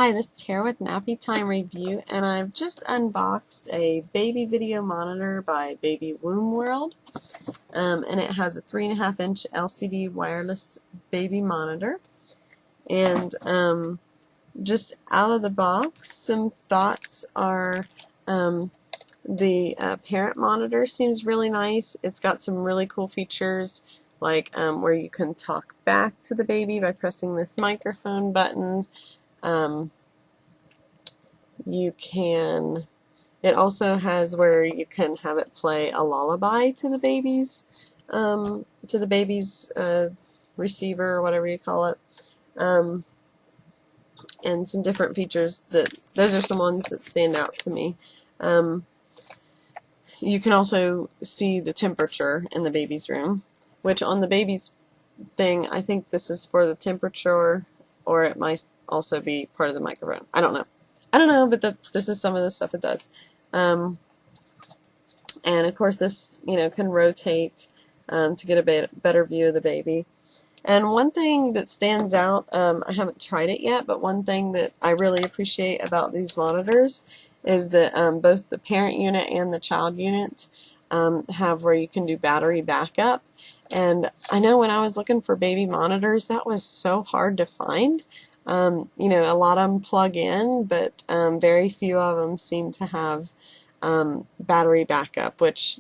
Hi, this is Tara with Nappytime Review, and I've just unboxed a baby video monitor by Baby Womb World, and it has a 3.5-inch LCD wireless baby monitor. And just out of the box, some thoughts are the parent monitor seems really nice. It's got some really cool features like where you can talk back to the baby by pressing this microphone button. It also has where you can have it play a lullaby to the baby's receiver, or whatever you call it, and some different features. Those are some ones that stand out to me. You can also see the temperature in the baby's room, which on the baby's thing, I think this is for the temperature, or it might also be part of the microphone. I don't know, but this is some of the stuff it does. And of course this, can rotate to get a better view of the baby. And one thing that stands out, I haven't tried it yet, but one thing that I really appreciate about these monitors is that both the parent unit and the child unit have where you can do battery backup. And I know when I was looking for baby monitors, that was so hard to find. A lot of them plug in, but very few of them seem to have battery backup, which,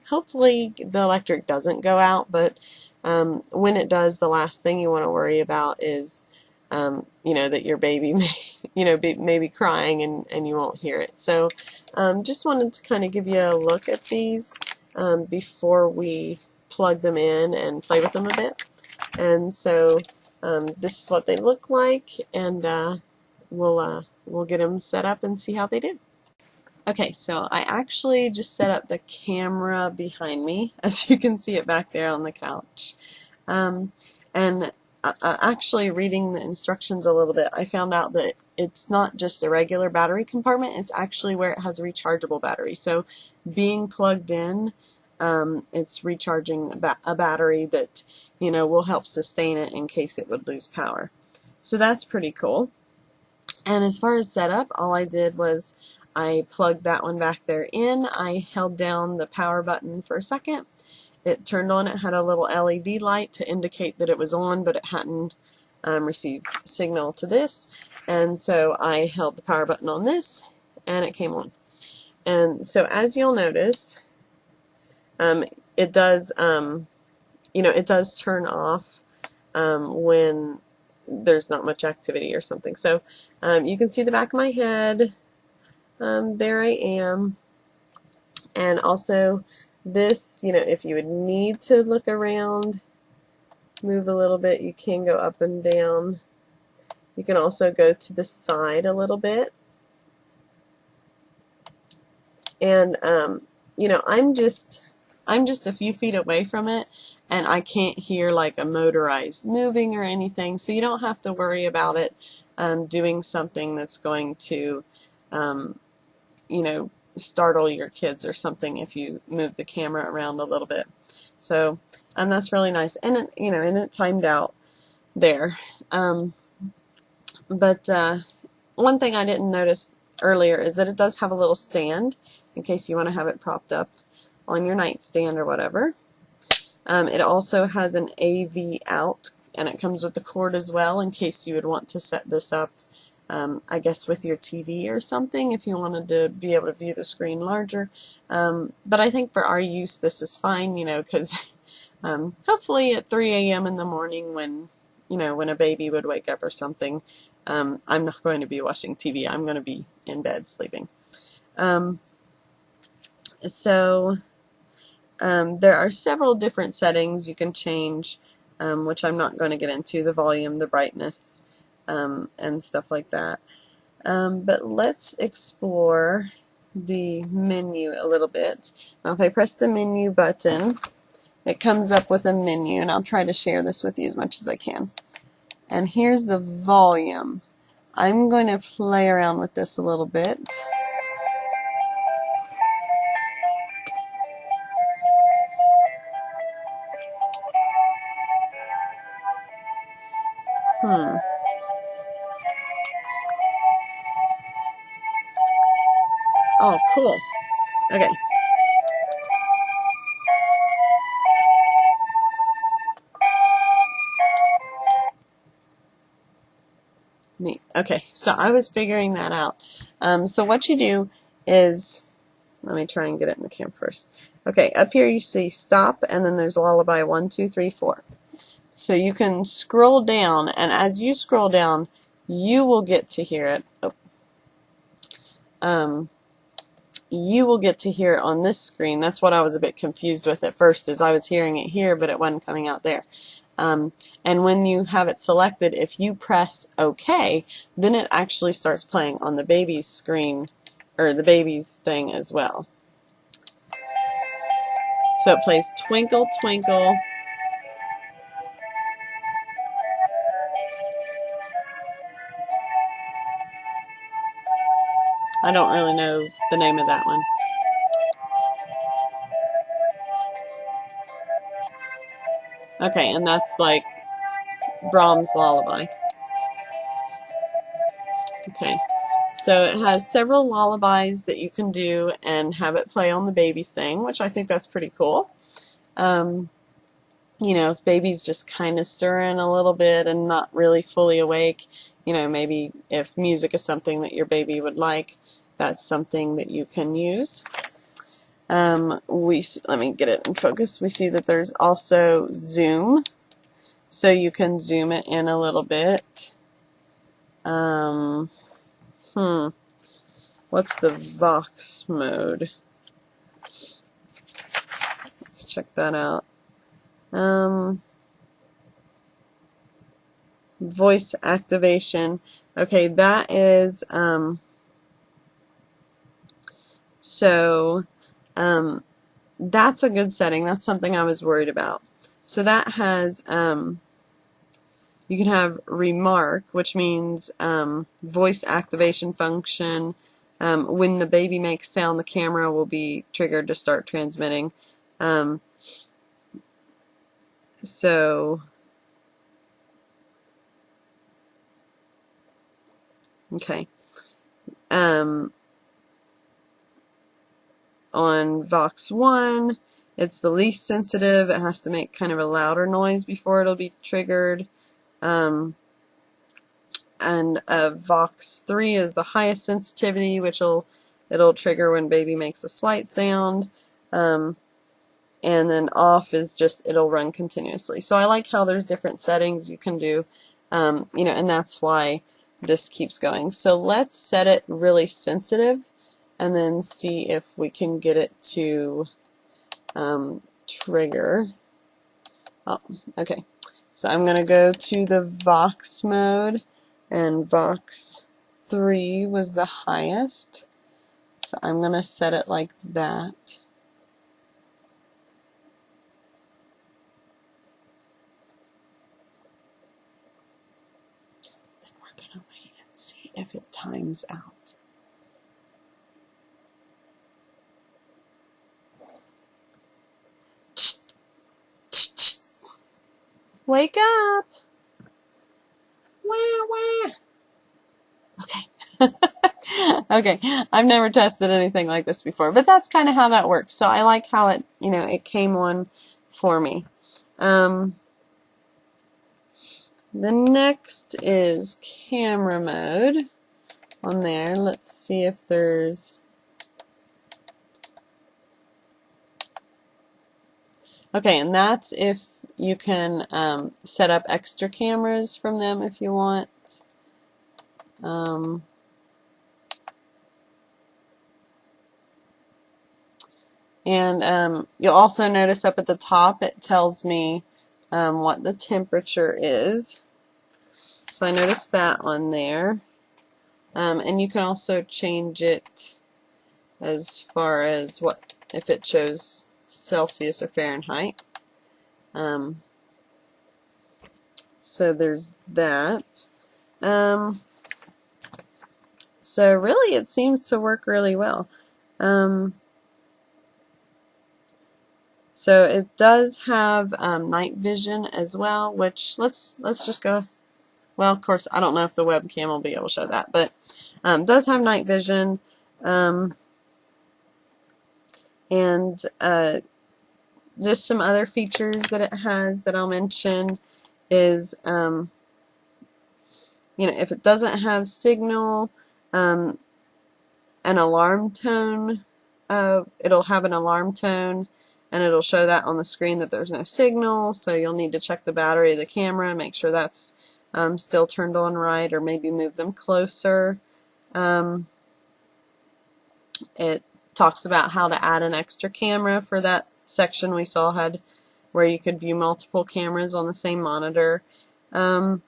hopefully the electric doesn't go out, but when it does, the last thing you want to worry about is, that your baby may be crying and you won't hear it. So just wanted to kind of give you a look at these before we plug them in and play with them a bit. And so this is what they look like, and we'll get them set up and see how they do. Okay, so I actually just set up the camera behind me, as you can see it back there on the couch. And actually reading the instructions a little bit, I found out that it's not just a regular battery compartment, it's actually where it has a rechargeable battery. So being plugged in, it's recharging a battery that, will help sustain it in case it would lose power. So that's pretty cool. And as far as setup, all I did was I plugged that one back there in. I held down the power button for a second. It turned on. It had a little LED light to indicate that it was on, but it hadn't received signal to this. And so I held the power button on this, and it came on. And so as you'll notice, it does, it does turn off when there's not much activity or something. So you can see the back of my head. There I am. And also this, if you would need to look around, move a little bit, you can go up and down. You can also go to the side a little bit. And I'm just a few feet away from it, and I can't hear like a motorized moving or anything, so you don't have to worry about it doing something that's going to startle your kids or something if you move the camera around a little bit. So that's really nice, and it timed out there. But one thing I didn't notice earlier is that it does have a little stand in case you want to have it propped up on your nightstand or whatever. It also has an AV out, and it comes with the cord as well in case you would want to set this up, I guess with your TV or something, if you wanted to be able to view the screen larger. But I think for our use this is fine, because hopefully at 3 a.m. in the morning when a baby would wake up or something, I'm not going to be watching TV. I'm going to be in bed sleeping. There are several different settings you can change, which I'm not going to get into, the volume, the brightness, and stuff like that. But let's explore the menu a little bit. Now if I press the menu button, it comes up with a menu, and I'll try to share this with you as much as I can. And here's the volume. I'm going to play around with this a little bit. Oh, cool. Okay. Neat. Okay, so I was figuring that out. So what you do is, let me try and get it in the camera first. Okay, up here you see stop, and then there's lullaby 1, 2, 3, 4. So you can scroll down, and as you scroll down, you will get to hear it. Oh. You will get to hear it on this screen. That's what I was a bit confused with at first, is I was hearing it here, but it wasn't coming out there. And when you have it selected, if you press OK, then it actually starts playing on the baby's screen, or the baby's thing as well. So it plays Twinkle, Twinkle. I don't really know the name of that one. Okay, and that's like Brahms' Lullaby. Okay, so it has several lullabies that you can do and have it play on the baby's thing, which I think that's pretty cool. You know, if baby's just kind of stirring a little bit and not really fully awake, you know, maybe if music is something that your baby would like, that's something that you can use. Let me get it in focus. We see that there's also zoom, so you can zoom it in a little bit. What's the Vox mode? Let's check that out. Voice activation. Okay, that is that's a good setting. That's something I was worried about. So that has you can have remark, which means voice activation function. When the baby makes sound, the camera will be triggered to start transmitting. Okay. On Vox 1, it's the least sensitive. It has to make kind of a louder noise before it'll be triggered. And Vox 3 is the highest sensitivity, which it'll trigger when baby makes a slight sound. And then off is just, it'll run continuously. So I like how there's different settings you can do, you know, and that's why this keeps going. So let's set it really sensitive and then see if we can get it to trigger. Oh, okay. So I'm going to go to the Vox mode, and Vox 3 was the highest. So I'm going to set it like that. Then we're going to wait and see if it times out. Wake up! Wah, wah. Okay. Okay, I've never tested anything like this before, but that's kind of how that works. So I like how it, you know, it came on for me. The next is camera mode on there. Let's see if there's... Okay, and that's if you can set up extra cameras from them if you want. And you'll also notice up at the top it tells me what the temperature is. So I noticed that on there. And you can also change it as far as what, if it shows Celsius or Fahrenheit. So there's that. So really it seems to work really well. So it does have night vision as well, which let's just go. Well, of course, I don't know if the webcam will be able to show that, but does have night vision. And just some other features that it has that I'll mention is, if it doesn't have signal, an alarm tone, it'll have an alarm tone, and it'll show that on the screen that there's no signal, so you'll need to check the battery of the camera, make sure that's still turned on right, or maybe move them closer. It talks about how to add an extra camera for that section we saw had where you could view multiple cameras on the same monitor. And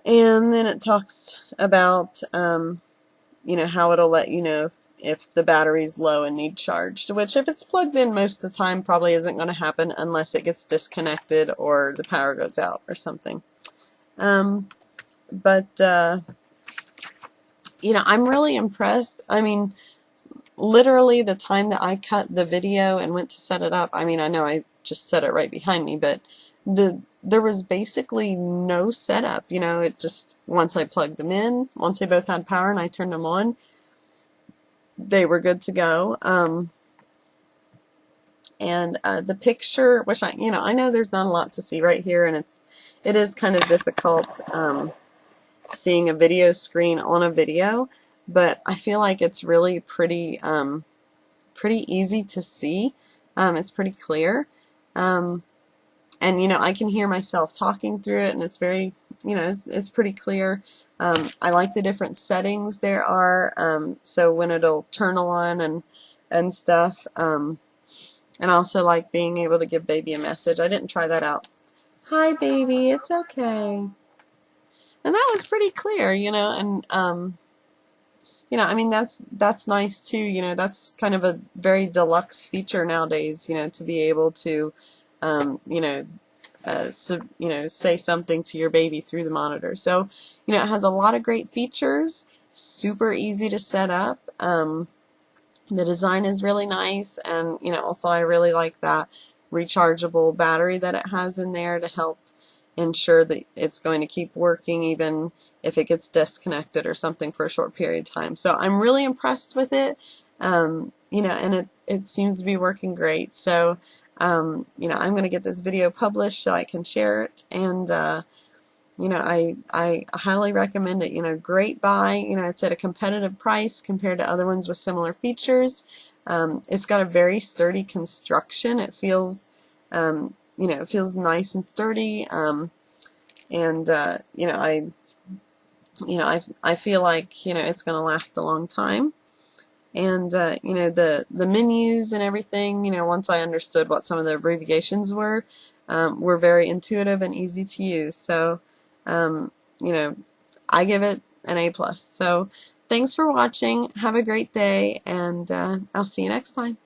then it talks about how it'll let you know if the battery's low and need charged, which if it's plugged in most of the time probably isn't going to happen unless it gets disconnected or the power goes out or something. I'm really impressed. I mean, literally the time that I cut the video and went to set it up, I mean, I know I just set it right behind me, but there was basically no setup. It just, once I plugged them in, once they both had power and I turned them on, they were good to go. And the picture, which I know there's not a lot to see right here, and it is kind of difficult seeing a video screen on a video, but I feel like it's really pretty easy to see. It's pretty clear. And I can hear myself talking through it, and it's very, it's pretty clear. I like the different settings there are, so when it'll turn on and stuff. And I also like being able to give baby a message. I didn't try that out. Hi, baby, it's okay. And that was pretty clear, and I mean, that's nice too. That's kind of a very deluxe feature nowadays. To be able to, say something to your baby through the monitor. So, it has a lot of great features. Super easy to set up. The design is really nice, and also I really like that rechargeable battery that it has in there to help ensure that it's going to keep working even if it gets disconnected or something for a short period of time. So I'm really impressed with it, and it seems to be working great. So I'm going to get this video published so I can share it, and I highly recommend it. Great buy. It's at a competitive price compared to other ones with similar features. It's got a very sturdy construction. It feels it feels nice and sturdy, and I feel like it's going to last a long time. And the menus and everything, once I understood what some of the abbreviations were very intuitive and easy to use. So I give it an A+. So thanks for watching. Have a great day, and I'll see you next time.